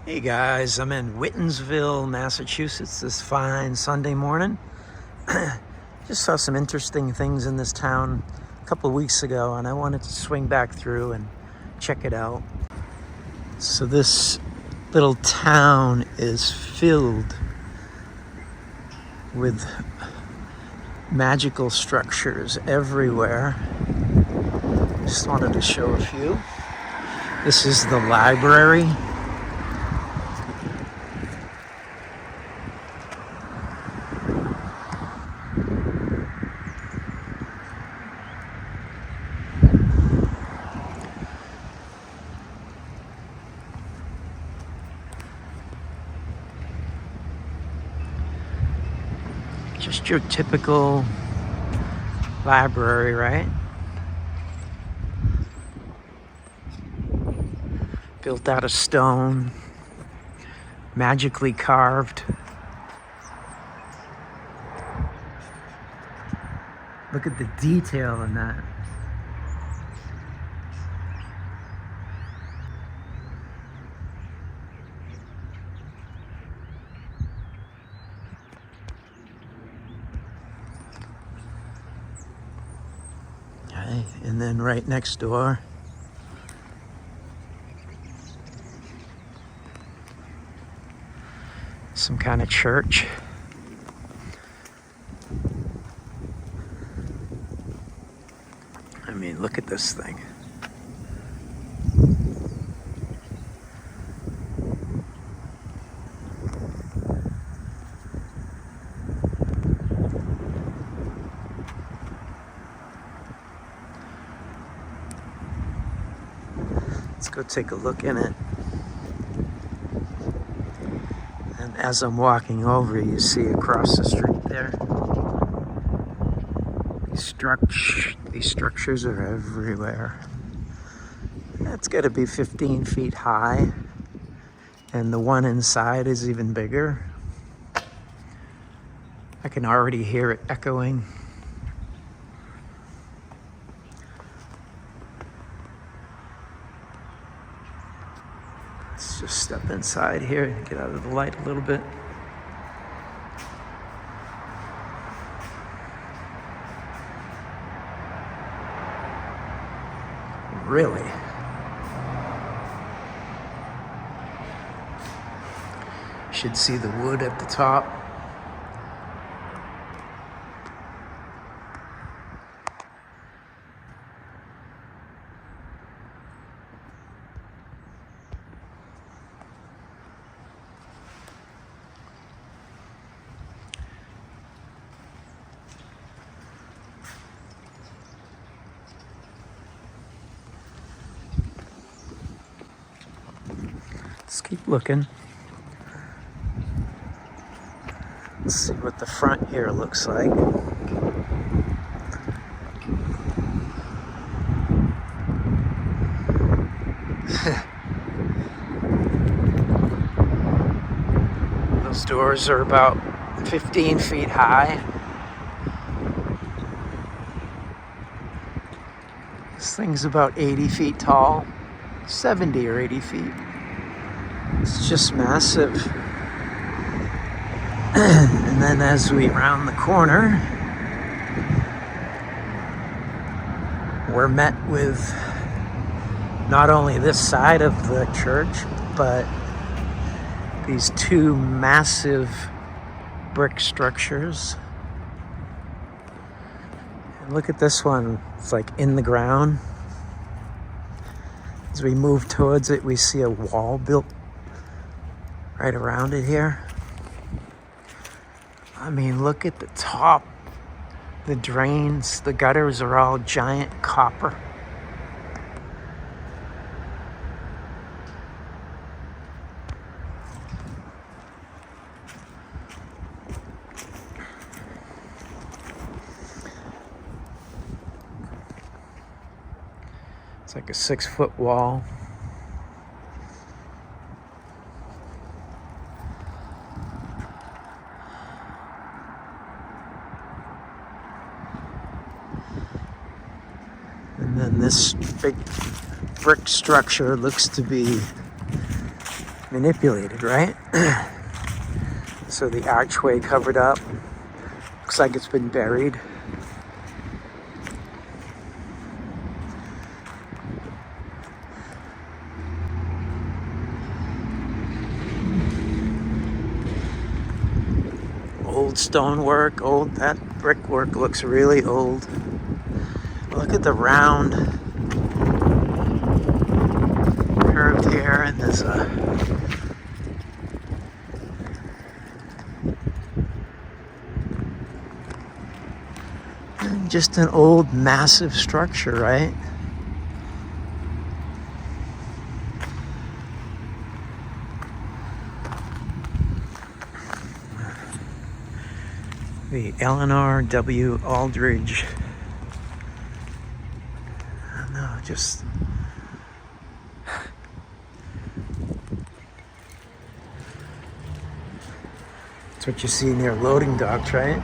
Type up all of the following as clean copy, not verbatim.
Hey guys, I'm in Whitinsville, Massachusetts this fine Sunday morning. Just saw some interesting things in this town a couple of weeks ago and I wanted to swing back through and check it out. So this little town is filled with magical structures everywhere. Just wanted to show a few. This is the library. Just your typical library, right? Built out of stone, magically carved. Look at the detail in that. Okay, and then right next door, some kind of church. I mean, look at this thing. Let's go take a look in it. And as I'm walking over, you see across the street there, these structures are everywhere. That's got to be 15 feet high, and the one inside is even bigger. I can already hear it echoing. Let's just step inside here and get out of the light a little bit. Really? Should see the wood at the top. Let's keep looking. Let's see what the front here looks like. Those doors are about 15 feet high. This thing's about 80 feet tall, 70 or 80 feet. It's just massive. And then as we round the corner, we're met with not only this side of the church, but these two massive brick structures. And look at this one, it's like in the ground. As we move towards it, we see a wall built right around it here. I mean, look at the top. The drains, the gutters are all giant copper. It's like a 6-foot wall. And then this big brick structure looks to be manipulated, right? So the archway covered up. Looks like it's been buried. Old stonework, that brickwork looks really old. Look at the round curved here, and there's just an old massive structure, right? The Eleanor W. Aldridge. I don't know, just that's what you see near loading docks, right?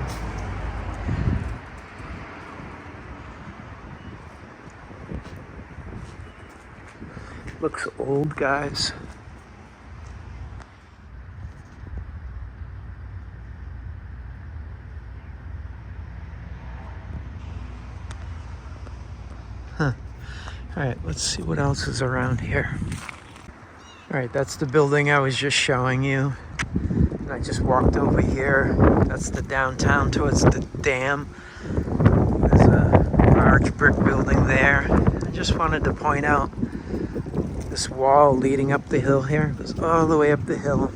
Looks old, guys. Huh. All right, let's see what else is around here. All right, that's the building I was just showing you. And I just walked over here. That's the downtown towards the dam. There's a large brick building there. I just wanted to point out this wall leading up the hill here. It goes all the way up the hill.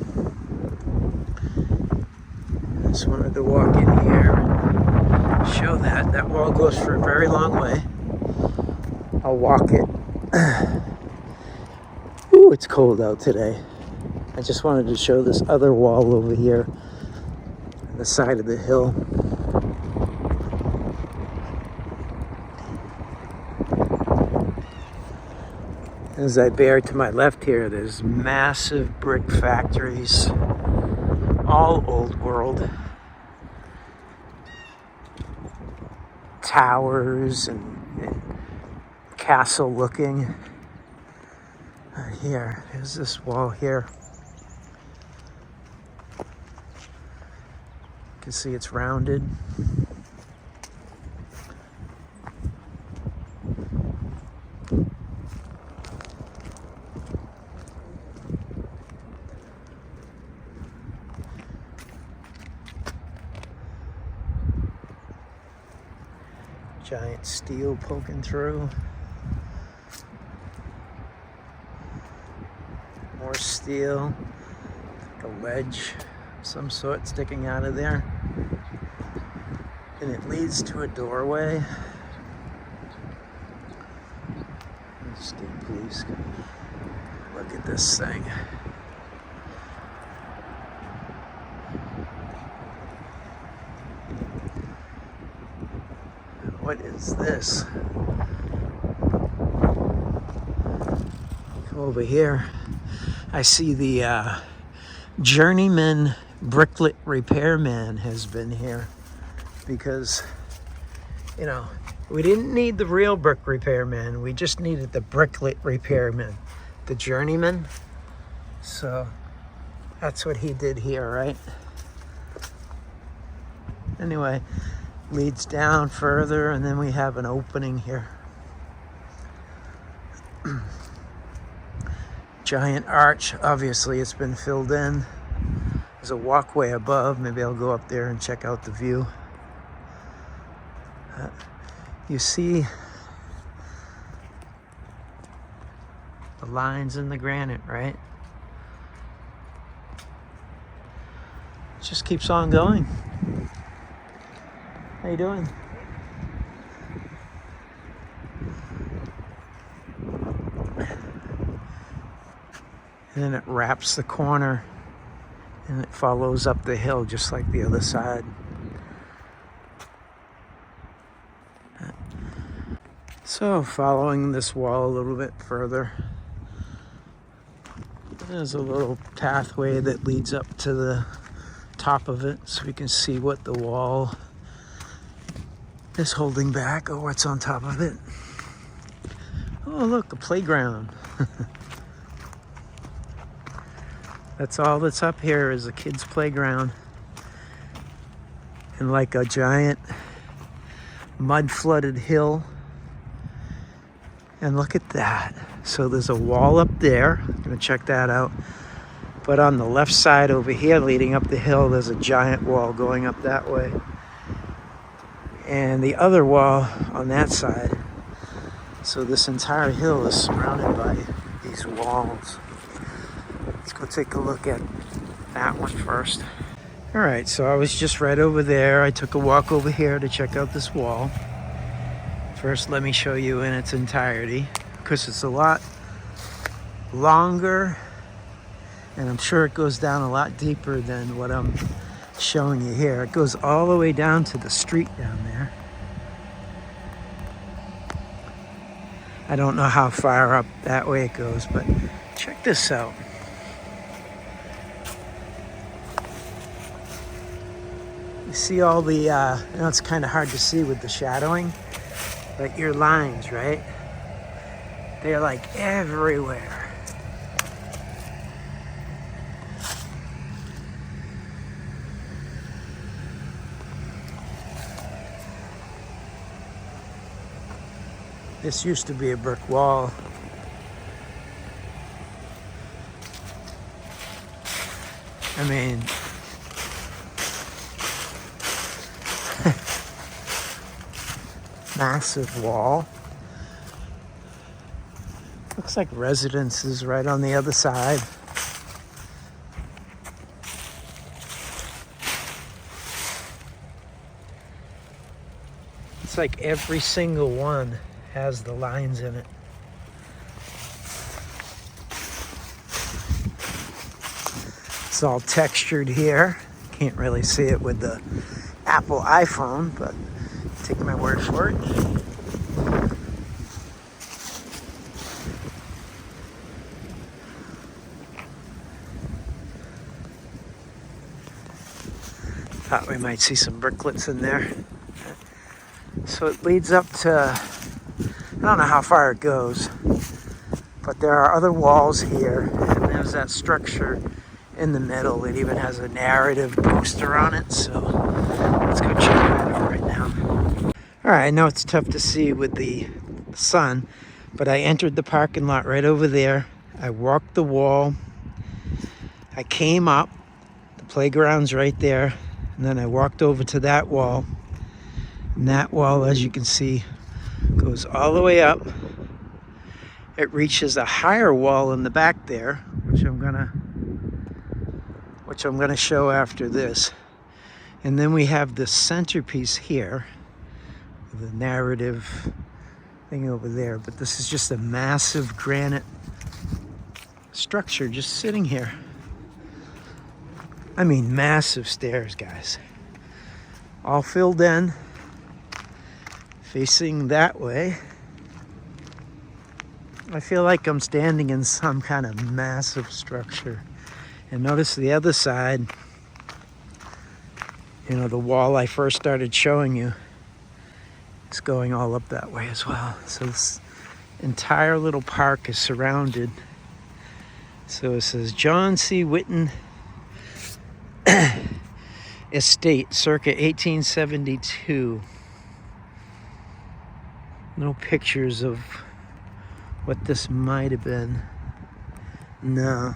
I just wanted to walk in here and show that. That wall goes for a very long way. I'll walk it. Ooh, it's cold out today. I just wanted to show this other wall over here on the side of the hill. As I bear to my left here, there's massive brick factories, all old world. Towers and castle looking. Here, there's this wall here. You can see it's rounded. Giant steel poking through. More steel. Like a ledge of some sort sticking out of there. And it leads to a doorway. State police. Look at this thing. What is this? Come over here. I see the journeyman bricklet repairman has been here because, you know, we didn't need the real brick repairman. We just needed the bricklet repairman, the journeyman. So that's what he did here, right? Anyway, leads down further, and then we have an opening here. Giant arch. Obviously, it's been filled in. There's a walkway above. Maybe I'll go up there and check out the view. You see the lines in the granite, right? It just keeps on going. How you doing? And then it wraps the corner and it follows up the hill just like the other side. So following this wall a little bit further, there's a little pathway that leads up to the top of it so we can see what the wall is holding back or what's on top of it. Oh, look, a playground. That's all that's up here is a kid's playground. And like a giant mud flooded hill. And look at that. So there's a wall up there. I'm gonna check that out. But on the left side over here leading up the hill, there's a giant wall going up that way. And the other wall on that side. So this entire hill is surrounded by these walls. Let's go take a look at that one first. All right, so I was just right over there. I took a walk over here to check out this wall. First, let me show you in its entirety, because it's a lot longer, and I'm sure it goes down a lot deeper than what I'm showing you here. It goes all the way down to the street down there. I don't know how far up that way it goes, but check this out. You see all the, I know it's kind of hard to see with the shadowing, but your lines, right? They're like everywhere. This used to be a brick wall. I mean, massive wall. Looks like residences right on the other side. It's like every single one has the lines in it. It's all textured here. Can't really see it with the Apple iPhone, but take my word for it. Thought we might see some bricklets in there. So it leads up to, I don't know how far it goes, but there are other walls here, and there's that structure in the middle. It even has a narrative poster on it, so let's go check that out right now. All right, I know it's tough to see with the sun, but I entered the parking lot right over there. I walked the wall. I came up. The playground's right there. And then I walked over to that wall. And that wall, as you can see, goes all the way up. It reaches a higher wall in the back there, which I'm gonna show after this. And then we have the centerpiece here, the narrative thing over there. But this is just a massive granite structure just sitting here. I mean, massive stairs, guys. All filled in, facing that way. I feel like I'm standing in some kind of massive structure. And notice the other side, you know, the wall I first started showing you, it's going all up that way as well. So this entire little park is surrounded. So it says John C. Whitten Estate, circa 1872. No pictures of what this might have been. No.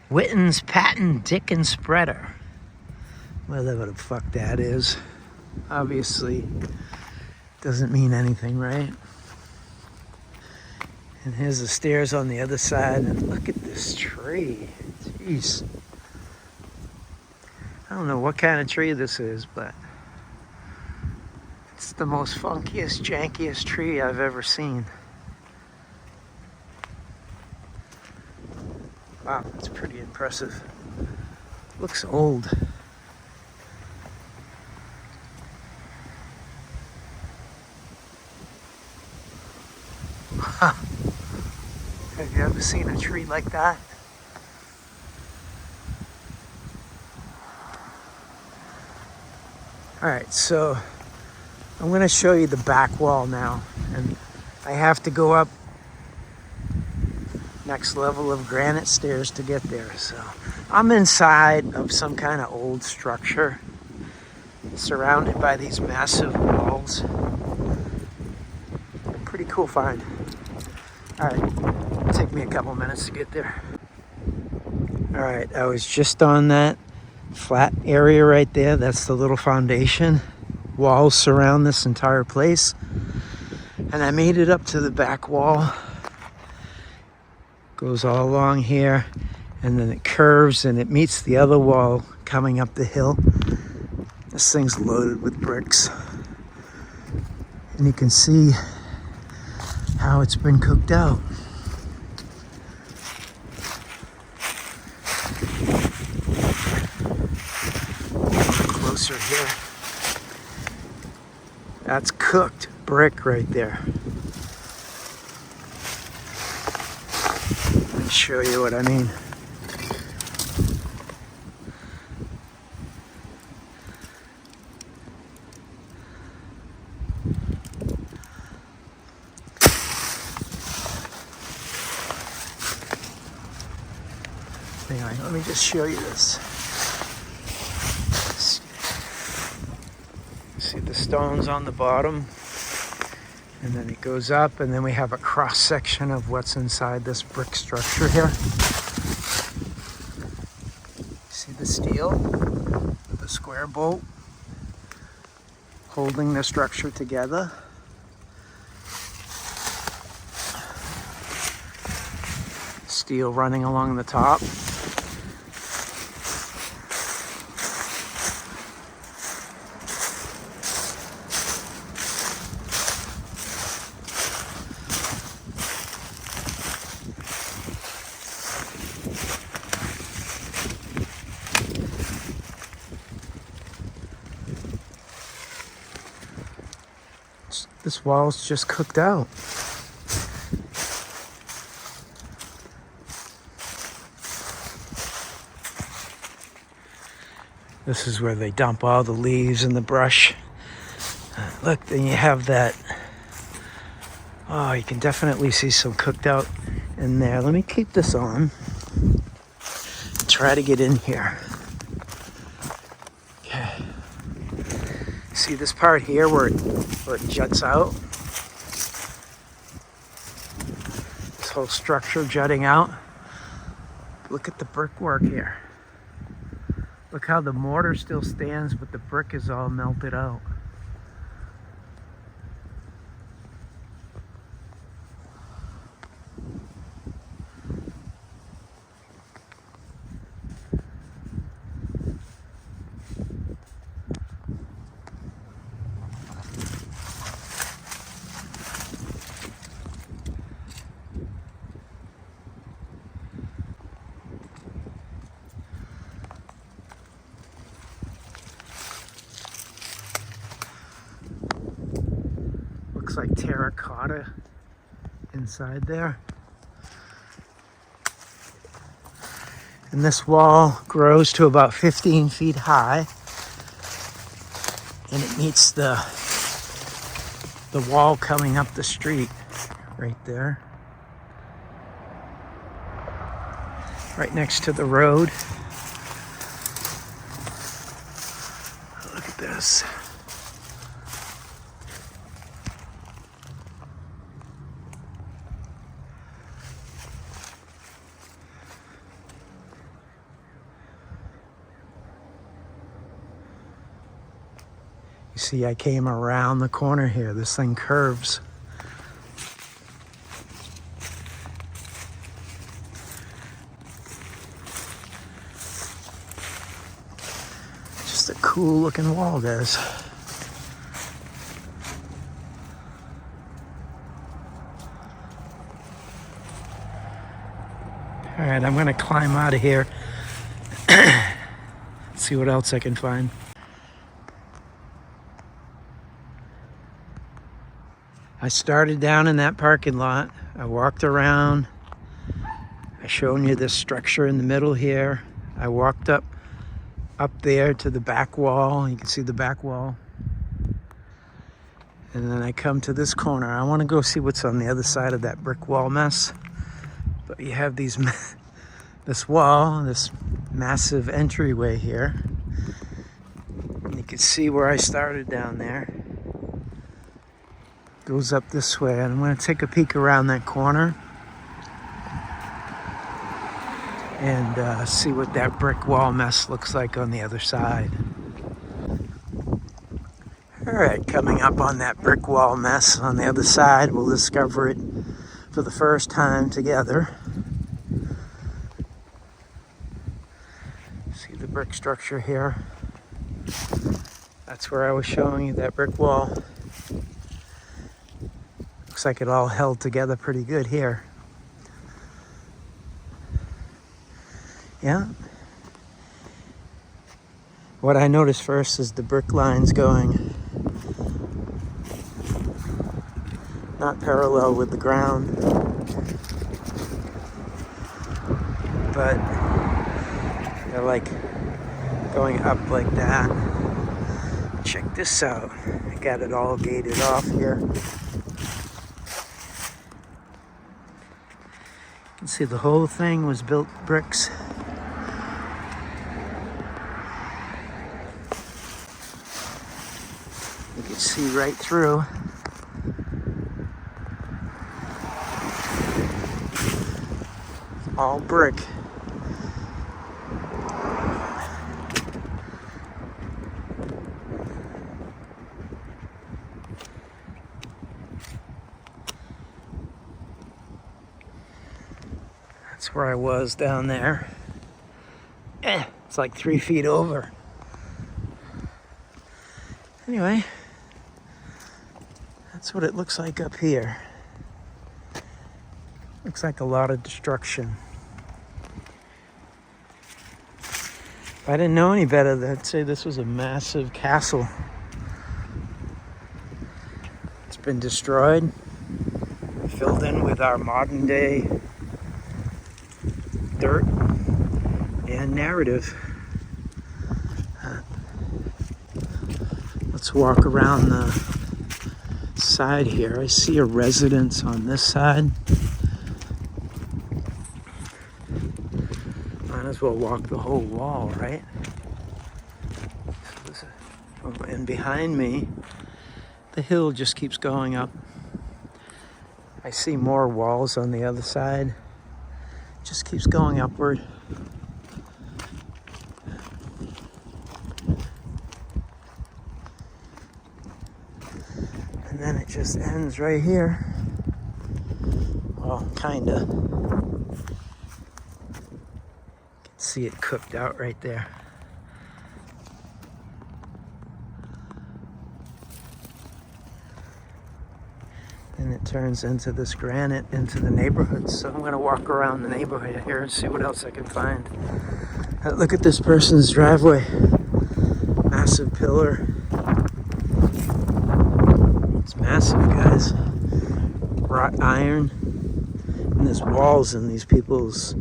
Whitten's Patent Dickens Spreader. Whatever the fuck that is. Obviously doesn't mean anything, right? And here's the stairs on the other side, and look at this tree. Jeez. I don't know what kind of tree this is, but it's the most funkiest, jankiest tree I've ever seen. Wow, that's pretty impressive. Looks old. Huh. Have you ever seen a tree like that? All right, so I'm going to show you the back wall now, and I have to go up next level of granite stairs to get there. So I'm inside of some kind of old structure surrounded by these massive walls. Pretty cool find. All right, it'll take me a couple minutes to get there. All right, I was just on that flat area right there. That's the little foundation. Walls surround this entire place. And I made it up to the back wall. Goes all along here, and then it curves and it meets the other wall coming up the hill. This thing's loaded with bricks. And you can see how it's been cooked out. Closer here. That's cooked brick right there. Let me show you what I mean. Anyway, let me just show you this. See the stones on the bottom? And then it goes up, and then we have a cross section of what's inside this brick structure here. See the steel with the square bolt holding the structure together. Steel running along the top. This wall's just cooked out. This is where they dump all the leaves and the brush. Look, then you have that. Oh, you can definitely see some cooked out in there. Let me keep this on. Try to get in here. Okay. See this part here where it juts out? This whole structure jutting out. Look at the brickwork here. Look how the mortar still stands, but the brick is all melted out. Looks like terracotta inside there. And this wall grows to about 15 feet high. And it meets the wall coming up the street right there. Right next to the road. Look at this. You see, I came around the corner here. This thing curves. Just a cool looking wall, guys. All right, I'm gonna climb out of here. See what else I can find. I started down in that parking lot. I walked around. I shown you this structure in the middle here. I walked up there to the back wall. You can see the back wall. And then I come to this corner. I want to go see what's on the other side of that brick wall mess. But you have these, this wall, this massive entryway here. And you can see where I started down there. Goes up this way, and I'm going to take a peek around that corner and see what that brick wall mess looks like on the other side. All right, coming up on that brick wall mess on the other side, we'll discover it for the first time together. See the brick structure here? That's where I was showing you that brick wall. Looks like it all held together pretty good here. Yeah. What I noticed first is the brick lines going not parallel with the ground, but they're like going up like that. Check this out. I got it all gated off here. You can see the whole thing was built bricks. You can see right through. All brick. That's where I was down there. It's like 3 feet over. Anyway, that's what it looks like up here. Looks like a lot of destruction. If I didn't know any better, I'd say this was a massive castle. It's been destroyed, filled in with our modern day dirt and narrative. Let's walk around the side here. I see a residence on this side. Might as well walk the whole wall, right? And behind me, the hill just keeps going up. I see more walls on the other side. Just keeps going upward. And then it just ends right here. Well, kinda. See it cooked out right there. And it turns into this granite into the neighborhood. So I'm gonna walk around the neighborhood here and see what else I can find. Look at this person's driveway. Massive pillar. It's massive, guys. Wrought iron. And there's walls in these people's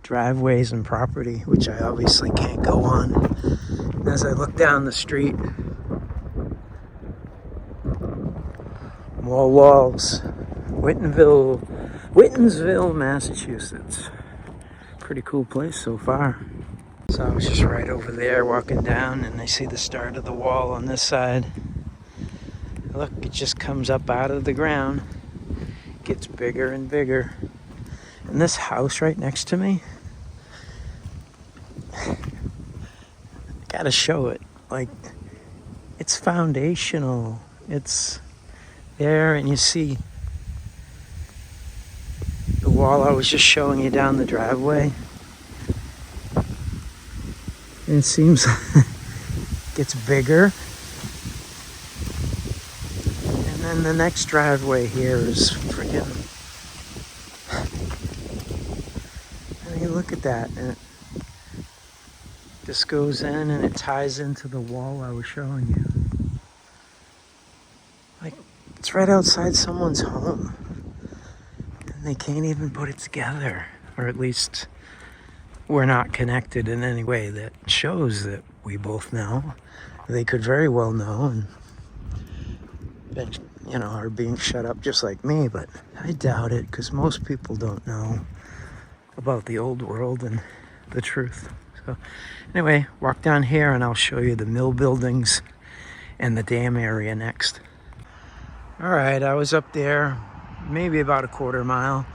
driveways and property, which I obviously can't go on. And as I look down the street, more walls. Whitinsville, Massachusetts. Pretty cool place so far. So I was just right over there walking down, and I see the start of the wall on this side. Look, it just comes up out of the ground, gets bigger and bigger. And this house right next to me, I gotta show it. Like, it's foundational. It's there, and you see the wall I was just showing you down the driveway. And it seems gets bigger. And then the next driveway here is freaking. I mean, look at that. And it just goes in and it ties into the wall I was showing you. Like, it's right outside someone's home. And they can't even put it together. Or at least we're not connected in any way that shows that we both know. They could very well know and you know, are being shut up just like me, but I doubt it because most people don't know about the old world and the truth. So anyway, walk down here and I'll show you the mill buildings and the dam area next. All right, I was up there maybe about a quarter mile.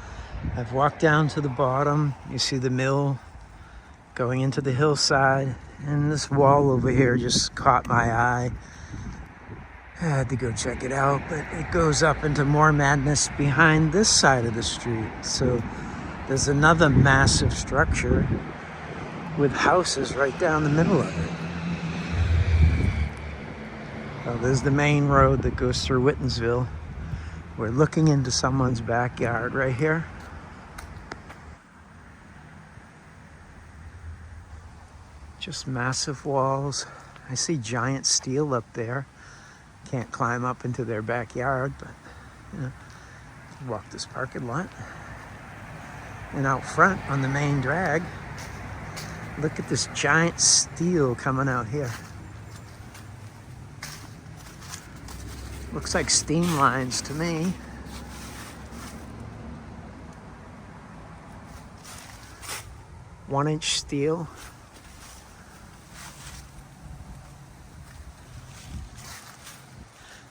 I've walked down to the bottom. You see the mill going into the hillside, and this wall over here just caught my eye. I had to go check it out, but it goes up into more madness behind this side of the street. So there's another massive structure with houses right down the middle of it. Oh, there's the main road that goes through Whitinsville. We're looking into someone's backyard right here. Just massive walls. I see giant steel up there. Can't climb up into their backyard, but you know, walk this parking lot. And out front on the main drag, look at this giant steel coming out here. Looks like steam lines to me. One-inch steel.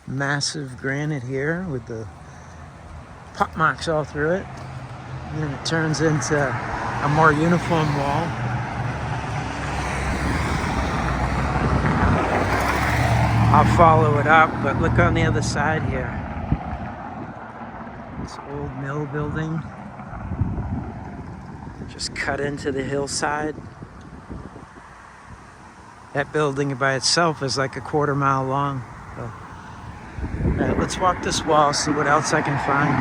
Massive granite here with the pot marks all through it. And then it turns into a more uniform wall. I'll follow it up, but look on the other side here. This old mill building. Just cut into the hillside. That building by itself is like a quarter mile long. So, all right, let's walk this wall, see what else I can find.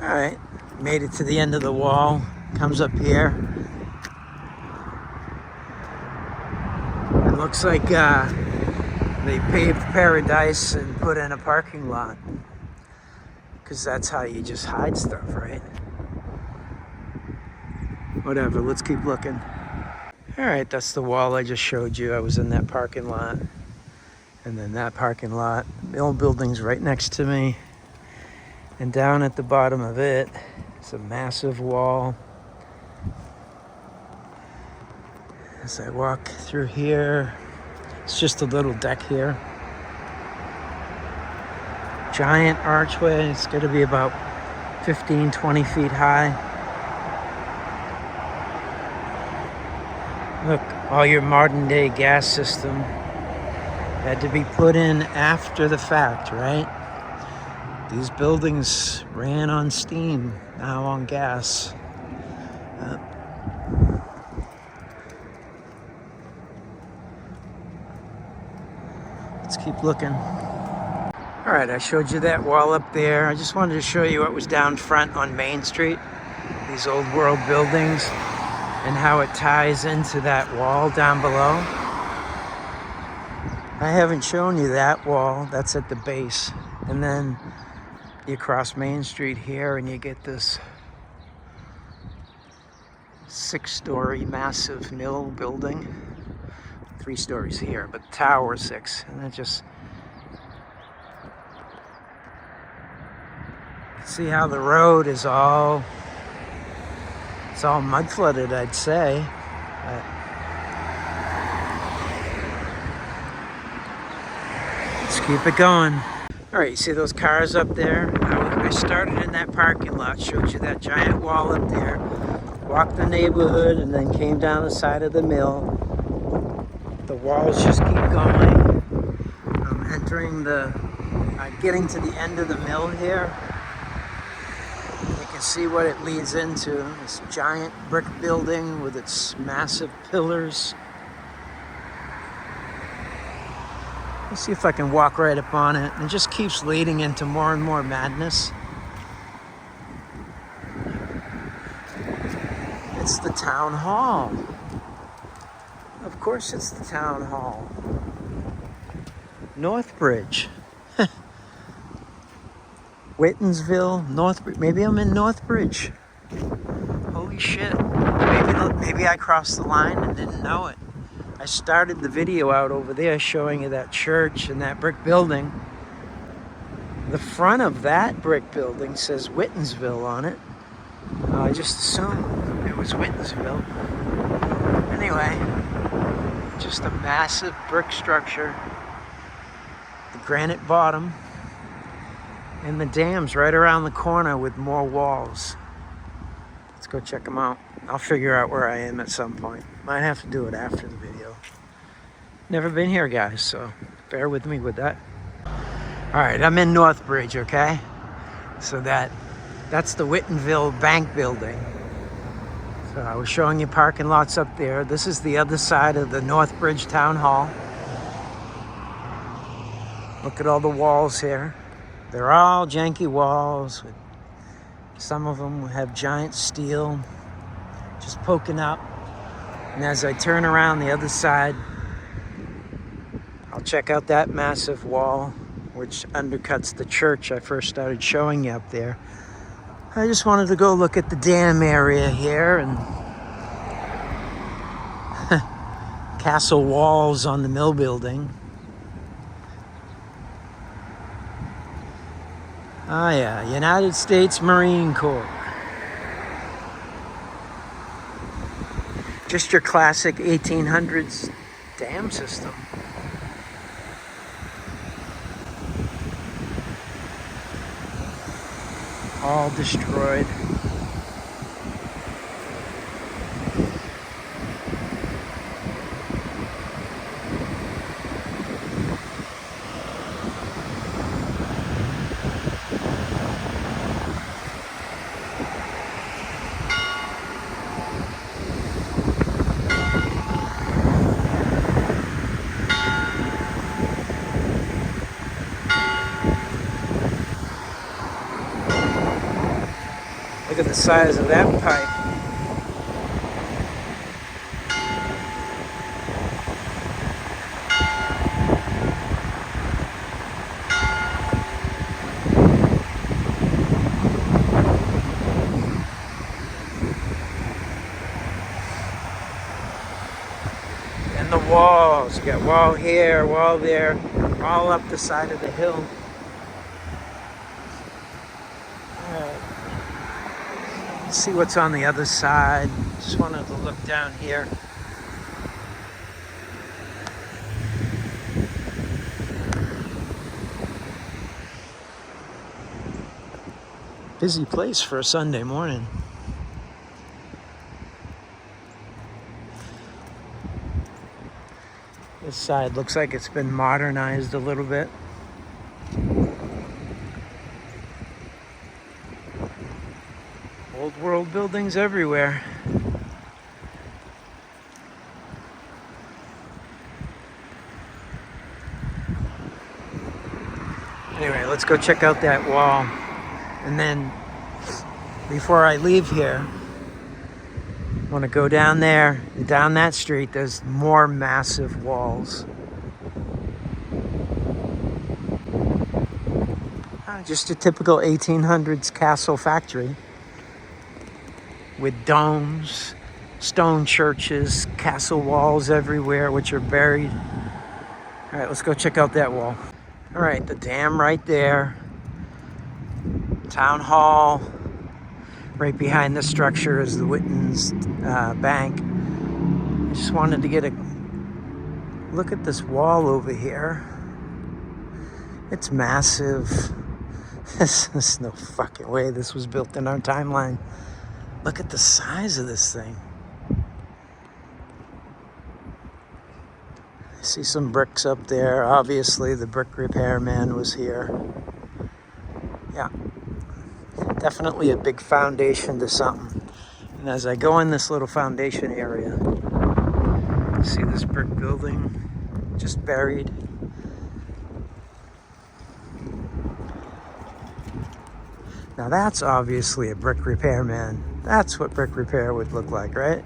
All right, made it to the end of the wall. Comes up here. It looks like they paved paradise and put in a parking lot. Because that's how you just hide stuff, right? Whatever, let's keep looking. All right, that's the wall I just showed you. I was in that parking lot. And then that parking lot, mill building's right next to me. And down at the bottom of it, it's a massive wall. As I walk through here, it's just a little deck here. Giant archway. It's going to be about 15, 20 feet high. Look, all your modern day gas system had to be put in after the fact, right? These buildings ran on steam, now on gas. Let's keep looking. All right, I showed you that wall up there. I just wanted to show you what was down front on Main Street. These old world buildings and how it ties into that wall down below. I haven't shown you that wall. That's at the base. And then you cross Main Street here and you get this 6-story massive mill building. 3 stories here, but the tower 6. And it just... see how the road is all... it's all mud flooded, I'd say. Let's keep it going. All right, you see those cars up there? I started in that parking lot, showed you that giant wall up there, walked the neighborhood, and then came down the side of the mill. The walls just keep going. I'm entering getting to the end of the mill here. You can see what it leads into. This giant brick building with its massive pillars. Let's see if I can walk right up on it. It just keeps leading into more and more madness. It's the town hall. Of course it's the town hall. Northbridge. Whitinsville, Northbridge. Maybe I'm in Northbridge. Holy shit. Maybe I crossed the line and didn't know it. I started the video out over there showing you that church and that brick building. The front of that brick building says Whitinsville on it. I just assumed it was Whitensville. Anyway, just a massive brick structure. The granite bottom. And the dam's right around the corner with more walls. Let's go check them out. I'll figure out where I am at some point. Might have to do it after the video. Never been here, guys, so bear with me with that. All right, I'm in Northbridge, okay? So that's the Whitensville Bank building. So I was showing you parking lots up there. This is the other side of the Northbridge Town Hall. Look at all the walls here. They're all janky walls. Some of them have giant steel just poking up. And as I turn around the other side, I'll check out that massive wall, which undercuts the church I first started showing you up there. I just wanted to go look at the dam area here and castle walls on the mill building. Oh yeah, United States Marine Corps. Just your classic 1800s dam system. All destroyed. Look at the size of that pipe. And the walls. You got wall here, wall there, all up the side of the hill. See what's on the other side. Just wanted to look down here. Busy place for a Sunday morning. This side looks like it's been modernized a little bit. Old world buildings everywhere. Anyway, let's go check out that wall. And then, before I leave here, I want to go down there, down that street. There's more massive walls. Just a typical 1800s castle factory. With domes, stone churches, castle walls everywhere, which are buried. All right, let's go check out that wall. All right, the dam right there. Town hall. Right behind the structure is the Whitens Bank. I just wanted to get a look at this wall over here. It's massive. There's no fucking way this was built in our timeline. Look at the size of this thing. I see some bricks up there. Obviously, the brick repairman was here. Yeah, definitely a big foundation to something. And as I go in this little foundation area, you see this brick building just buried. Now that's obviously a brick repairman. That's what brick repair would look like, right?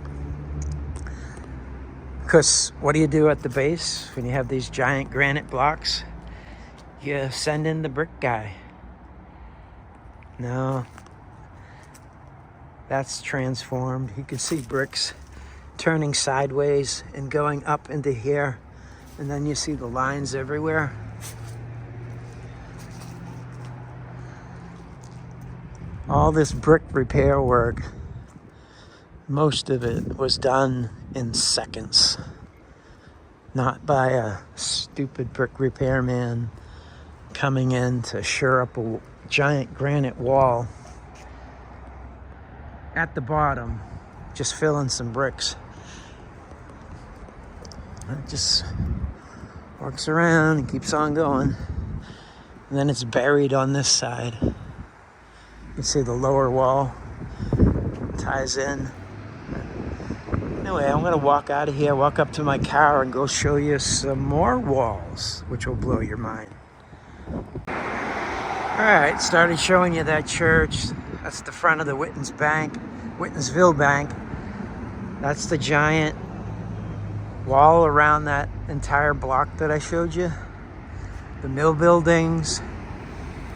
Because what do you do at the base when you have these giant granite blocks? You send in the brick guy. No, that's transformed. You can see bricks turning sideways and going up into here. And then you see the lines everywhere. All this brick repair work, most of it was done in seconds. Not by a stupid brick repairman coming in to shore up a giant granite wall at the bottom, just filling some bricks. It just works around and keeps on going. And then it's buried on this side. You see the lower wall ties in. Anyway, I'm gonna walk out of here, walk up to my car and go show you some more walls, which will blow your mind. All right, started showing you that church. That's the front of the Whitinsville Bank. That's the giant wall around that entire block that I showed you. The mill buildings.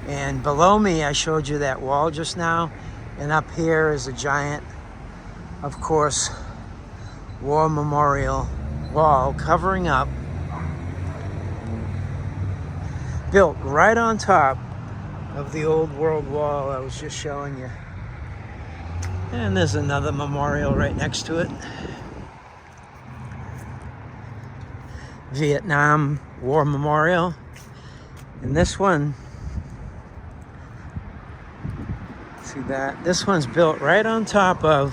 And below me, I showed you that wall just now. And up here is a giant, of course, war memorial wall covering up, built right on top of the old world wall I was just showing you. And there's another memorial right next to it. Vietnam War Memorial. And this one, see that? This one's built right on top of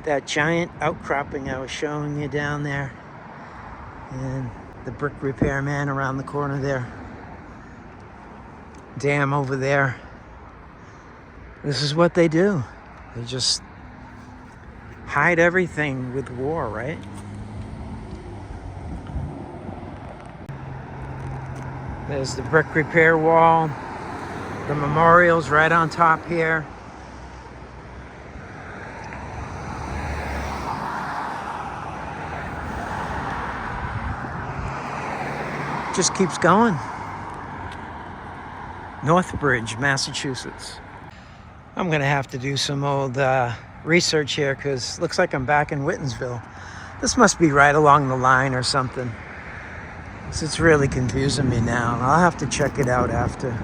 that giant outcropping I was showing you down there. And the brick repairman around the corner there. Dam over there. This is what they do. They just hide everything with war, right? There's the brick repair wall. The memorial's right on top here. Just keeps going. Northbridge, Massachusetts. I'm gonna have to do some old research here because looks like I'm back in Whitinsville. This must be right along the line or something. So it's really confusing me now. I'll have to check it out after.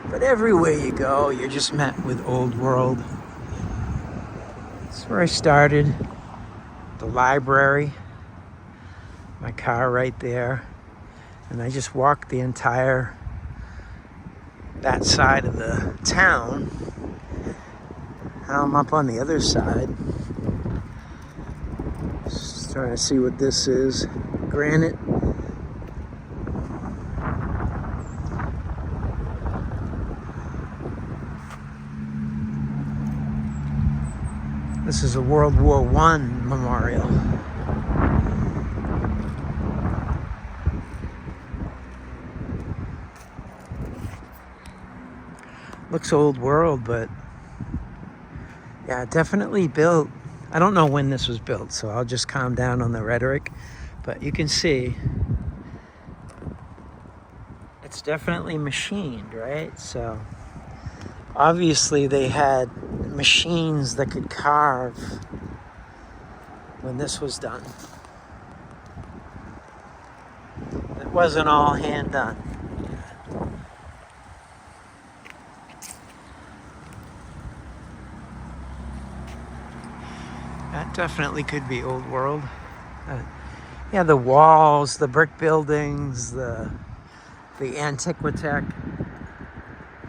But everywhere you go, you're just met with old world. That's where I started. The library. My car right there. And I just walked the entire that side of the town. Now I'm up on the other side. Just trying to see what this is. Granite. This is a World War I memorial. Looks old world, but yeah, definitely built. I don't know when this was built, so I'll just calm down on the rhetoric. But you can see it's definitely machined, right? So obviously they had machines that could carve when this was done. It wasn't all hand done. That definitely could be old world. Yeah, the walls, the brick buildings, the Antiquitech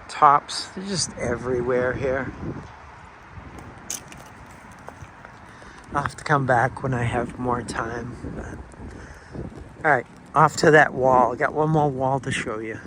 tops, they're just everywhere here. I'll have to come back when I have more time. All right, off to that wall. I got one more wall to show you.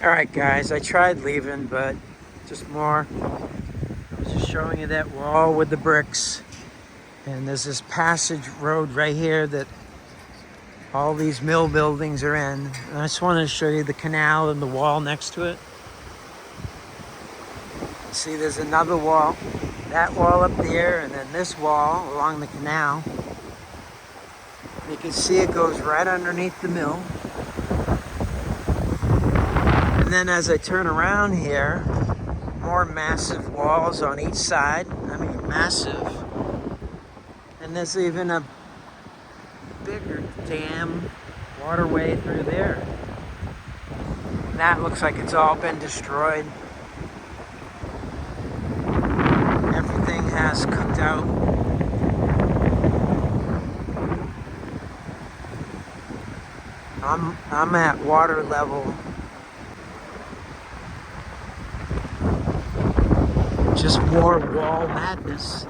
All right, guys, I tried leaving, but just more. I was just showing you that wall with the bricks. And there's this passage road right here that all these mill buildings are in. And I just wanted to show you the canal and the wall next to it. See, there's another wall. That wall up there, and then this wall along the canal. You can see it goes right underneath the mill. And then as I turn around here, more massive walls on each side. I mean, massive. And there's even a bigger dam waterway through there. And that looks like it's all been destroyed. Everything has cooked out. I'm at water level. Just more wall madness.